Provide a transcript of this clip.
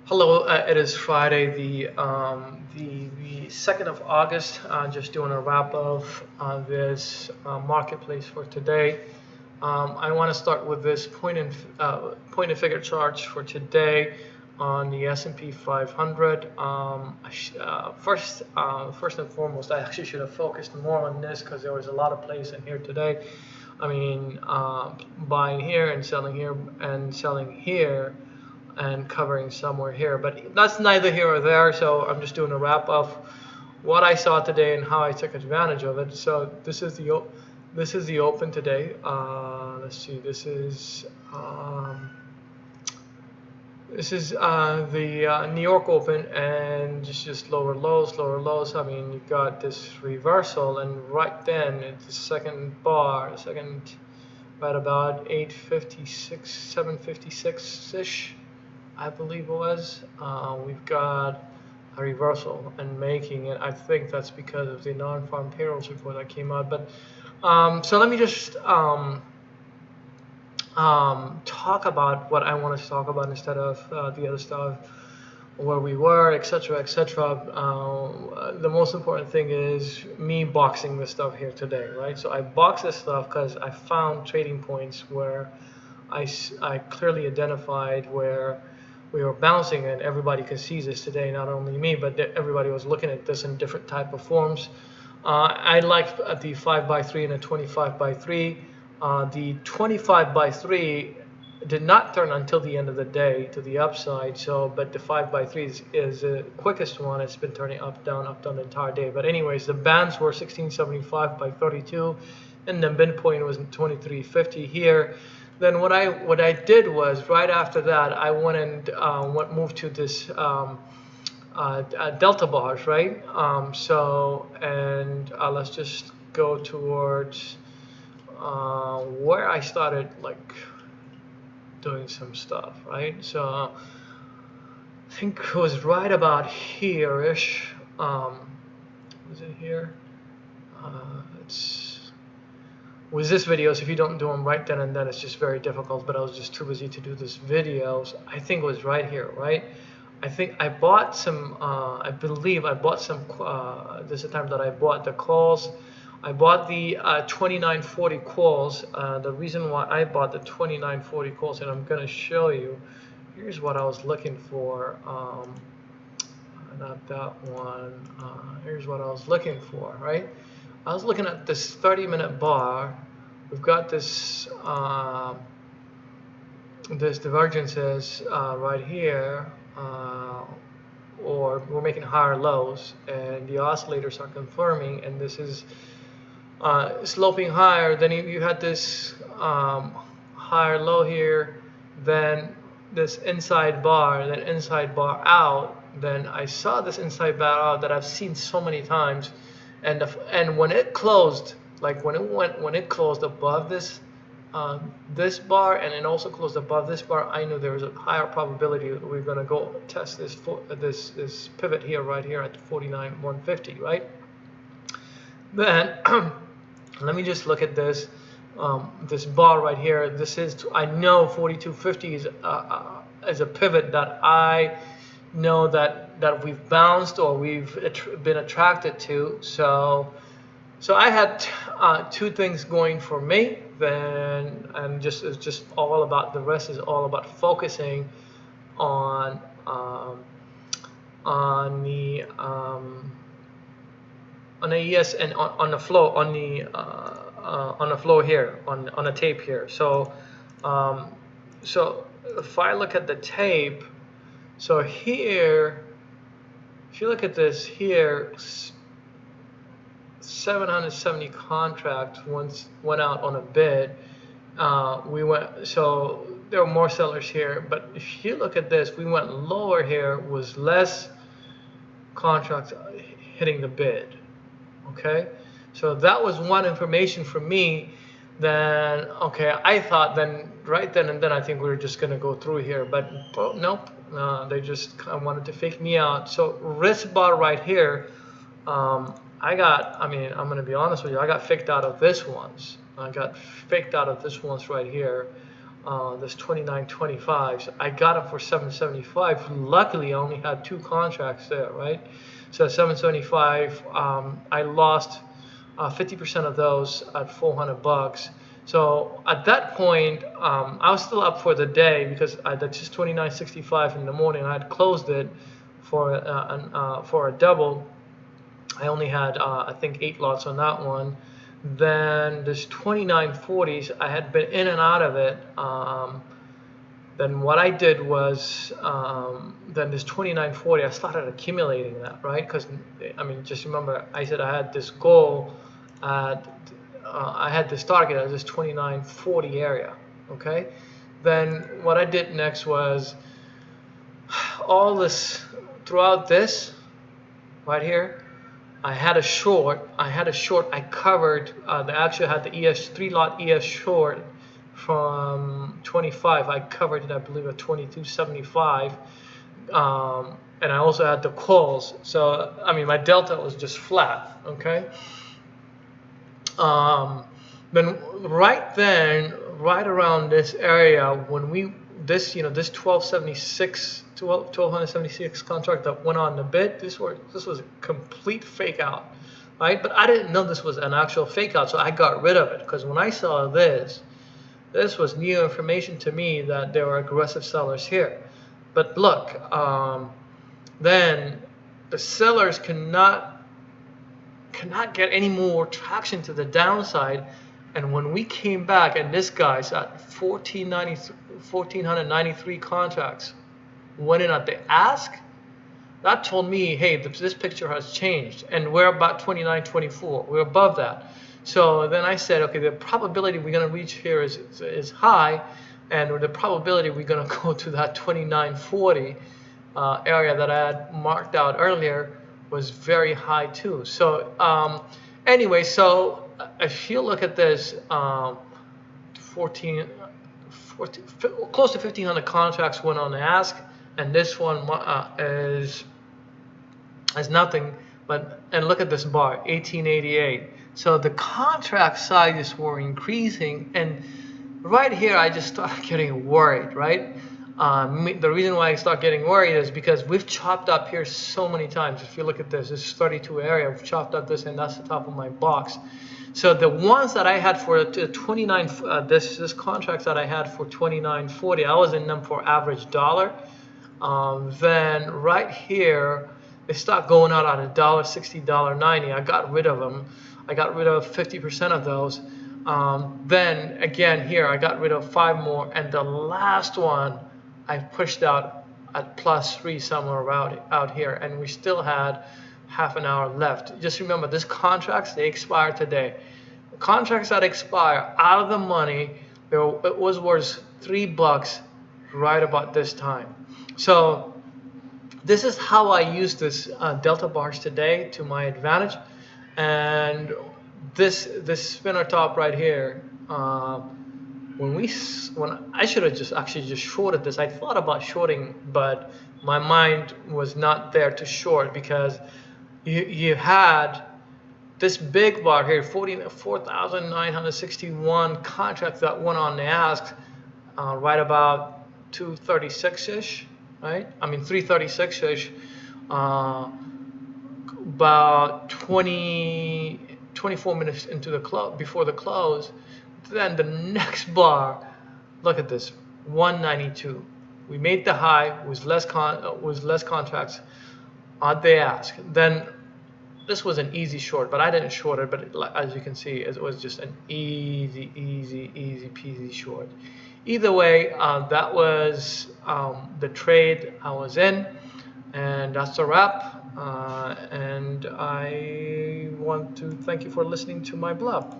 Hello, it is Friday, the 2nd of August. Just doing a wrap of this marketplace for today. I want to start with this point and figure charts for today on the S&P 500. First and foremost, I actually should have focused more on this because there was a lot of plays in here today. I mean, buying here and selling here and covering somewhere here, but that's neither here or there. So I'm just doing a wrap of what I saw today and how I took advantage of it. So this is the open today. Let's see. This is the New York Open, and just lower lows. I mean, you've got this reversal, and right then it's the second right about 856, 756 ish. I believe it was. We've got a reversal and making it. I think that's because of the non-farm payrolls report that came out. But so let me just talk about what I want to talk about instead of the other stuff, where we were, etc., etc. The most important thing is me boxing this stuff here today, right? So I boxed this stuff because I found trading points where I clearly identified where we were bouncing, and everybody could see this today, not only me, but everybody was looking at this in different type of forms. I liked the 5x3 and the 25x3. The 25x3 did not turn until the end of the day to the upside. So, but the 5x3 is the quickest one. It's been turning up down the entire day. But anyways, the bands were 1675 by 32, and the midpoint was 2350 here. Then what I did was right after that I went and moved to this delta bars, right? Let's just go towards where I started like doing some stuff, right? So I think it was right about here-ish. Was it here? With this video, so if you don't do them right then and then, it's just very difficult, but I was just too busy to do this video. So I think it was right here, right? I think I bought some, I believe I bought some, this is the time that I bought the calls. I bought the 2940 calls. The reason why I bought the 2940 calls, and I'm going to show you, here's what I was looking for. Not that one. Here's what I was looking for, right? I was looking at this 30-minute bar. We've got this this divergences right here, or we're making higher lows, and the oscillators are confirming, and this is sloping higher. Then you had this higher low here, then this inside bar, then inside bar out. Then I saw this inside bar out that I've seen so many times. And when it closed, like when it closed above this this bar, and it also closed above this bar, I knew there was a higher probability that we're going to go test this pivot here, right here at 49,150, right? Then let me just look at this this bar right here. This is, I know 4250 is a pivot that I know that we've bounced or we've been attracted to. So I had two things going for me. Then and it's just all about, the rest is all about focusing on the ES and on the flow on the flow here on the tape here. So so if I look at the tape, so here, if you look at this here, 770 contracts went out on a bid. So there were more sellers here, but if you look at this, we went lower here, was less contracts hitting the bid. Okay, so that was one information for me. Then okay, I thought then right then and then I think we were just going to go through here, but nope. They just kind of wanted to fake me out. So risk bar right here, I'm going to be honest with you, I got faked out of this once. I got faked out of this once right here. this 29.25. I got them for 775. Luckily, I only had 2 contracts there, right? So 775, I lost 50% of those at $400. So at that point, I was still up for the day because that's just 29.65 in the morning. I had closed it for a double. I only had I think 8 lots on that one. Then this 29.40s, I had been in and out of it. Then what I did was, then this 29.40, I started accumulating that, right? Because I mean, just remember, I said I had this goal at, I had this target at this 29.40 area, okay? Then what I did next was all this, throughout this, right here, I had a short. I covered. I actually had the ES 3-lot ES short from 25. I covered it, I believe, at 22.75. And I also had the calls. So I mean, my delta was just flat. Okay. Then right around this area, when this 1276 contract that went on the bid, this was a complete fake out, right? But I didn't know this was an actual fake out, so I got rid of it because when I saw this was new information to me that there were aggressive sellers here. But look, then the sellers cannot get any more traction to the downside. And when we came back, and this guy's at 1,493 contracts went in at the ask, that told me, hey, this picture has changed, and we're about 29.24. We're above that. So then I said, okay, the probability we're going to reach here is high, and the probability we're going to go to that 29.40 area that I had marked out earlier was very high too. So anyway, so if you look at this, 14, close to 1,500 contracts went on the ask, and this one is nothing. And look at this bar, 1888. So the contract sizes were increasing, and right here I just started getting worried, right? The reason why I start getting worried is because we've chopped up here so many times. If you look at this 32 area, we've chopped up this, and that's the top of my box. So the ones that I had for 29, this contracts that I had for 29.40, I was in them for average dollar. Then right here, they start going out at $1.60, $1.90. I got rid of them. I got rid of 50% of those. Then again here, I got rid of 5 more, and the last one I pushed out at +3 somewhere out here, and we still had half an hour left. Just remember, these contracts, they expire today. The contracts that expire out of the money, it was worth $3 right about this time. So this is how I use this delta bars today to my advantage. And this spinner top right here, when I should have just shorted this. I thought about shorting, but my mind was not there to short because you had this big bar here, 4,961 contracts that went on the ask right about 236-ish, right? I mean 336-ish, about 24 minutes into the before the close. Then the next bar, look at this, 192. We made the high, was less contracts on the ask. Then this was an easy short, but I didn't short it. But as you can see, it was just an easy peasy short. Either way, that was the trade I was in, and that's a wrap. And I want to thank you for listening to my blog.